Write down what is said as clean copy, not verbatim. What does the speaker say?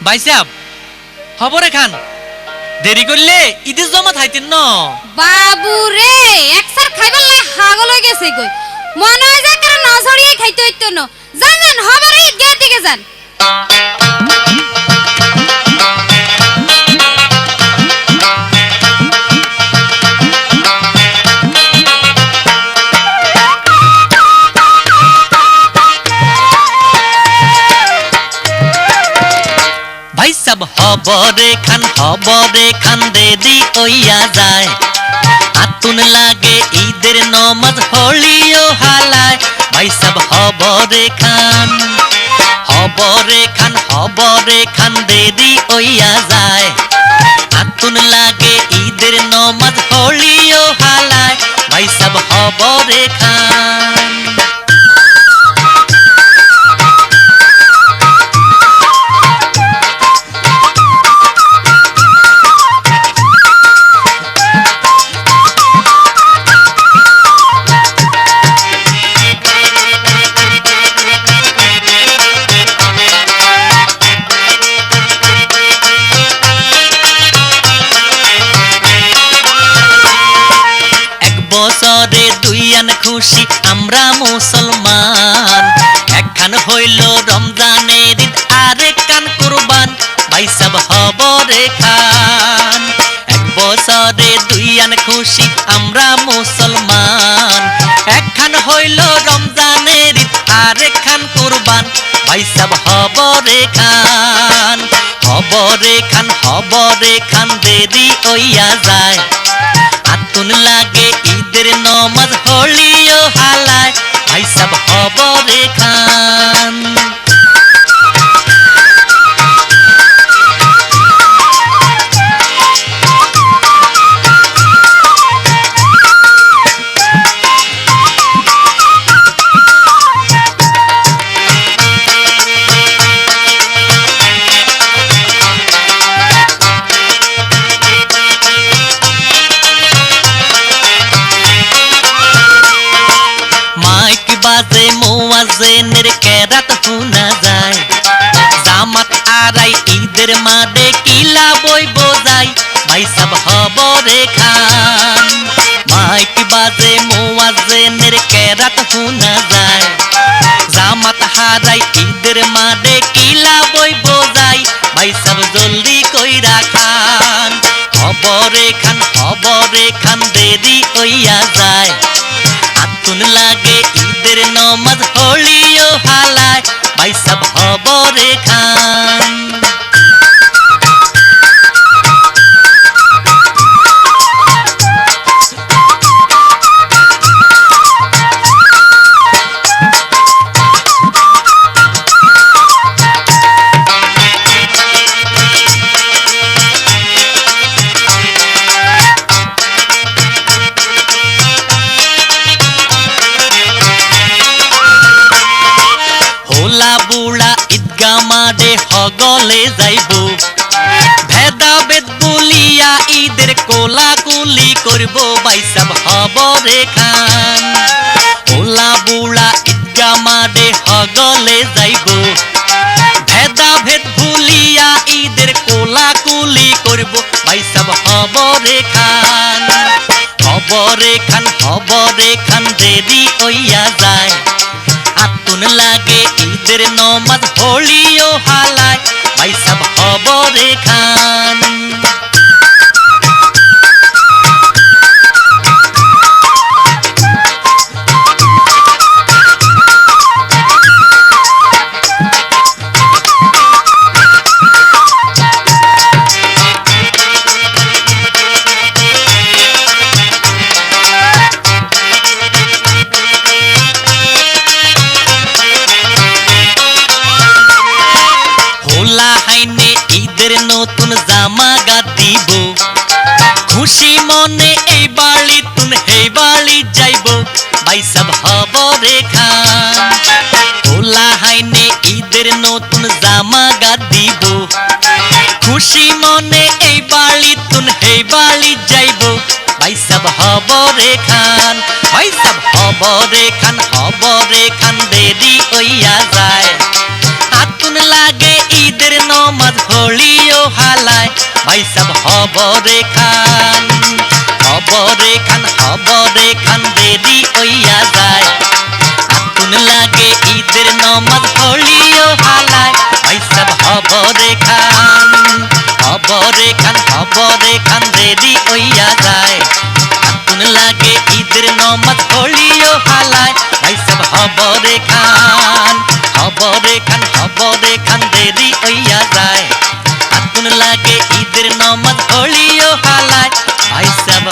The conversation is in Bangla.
ভাই সাহেব খবরে খান দেরি করলে ঈদের জমা থাইতেন ন বাবু রে একসার খাইবার লাই হাগল হয়ে গেছে কই মনে হয় যে কারণ নজরিয়ে খাইতে হইতো না জানেন খবরে ঈদগাহ দিকে যান ভাই সাহেব খবরে খান দেরি হইয়া যায় আতুন লাগে ঈদের নমাজ হলিও হালায় ভাই সাহেব খবরে খান দেরি হইয়া যায় আতুন লাগে ঈদের নমাজ হলিও হালায় ভাই সাহেব খবরে খান বছরে দুইয়ান খুশি আমরা মুসলমান একখান হইল রমজানের ঈদ আরেকখান কুরবান ভাই সাহেব খবরে খান এক বছরে দুইয়ান খুশি আমরা মুসলমান একখান হইল রমজানের ঈদ আরেকখান কুরবান ভাই সাহেব খবরে খান দেরি হইয়া যায় আতুন লাগে ঈদের নমাজ হলিও হালায় ভাই সাহেব খবরে খান বাজে মুয়াজ্জিনের কেরাত শোনা যায় জামাত আরাই ঈদের মাঠে কিলা বই বোঝাই ভাই সাহেব খবরে খান মাইক বাজে মুয়াজ্জিনের কেরাত শোনা যায় জামাত হারাই ঈদের মাঠে কিলা বই বোঝাই ভাই সাহেব জলদি কইরা খান খবরে খান দেরি হইয়া যায় আতুন লাগে ঈদের নমাজ হলিও হালায় ভাই সাহেব খবরে খান বুড়া ঈদগা মাঠে হগলে যাইব ভেদাভেদ বলিয়া ঈদের কোলাকুলি করব ভাই সাহেব খবরে খান ওলা বুড়া ঈদগা মাঠে হগলে যাইব ভেদাভেদ ভুলিয়া ঈদের কোলাকুলি করব ভাই সাহেব খবরে খান দেরি হইয়া যায় আতুন লাগে ঈদের নমাজ হলিও হালায় ভাই সাহেব খবরে খান ঈদের নতুন জামা গা দিব খুশি মনে এই বাড়ি তুন হে বাড়ি যাইব ভাই সাহেব খবরে খান ওলা হাইনে ঈদের নতুন জামা গা দিব খুশি মনে এই বাড়ি তুন হে বাড়ি যাইব ভাই সাহেব খবরে খান দেরি হইয়া যায় আতুন লাগে ঈদের নমাজ হলিও হালায় ভাই সব হবরে খান দেরি হইয়া যায় আতুন লাগে ঈদের নমাজ হলিও হালায় ভাই সব হবরে খান দেরি হইয়া যায় আতুন লাগে ঈদের নমাজ হলিও হালায় ভাই সব হবরে খান দেরি হইয়া যায় আতুন লাগে ঈদের নমাজ হলিও হালায় ভাই সব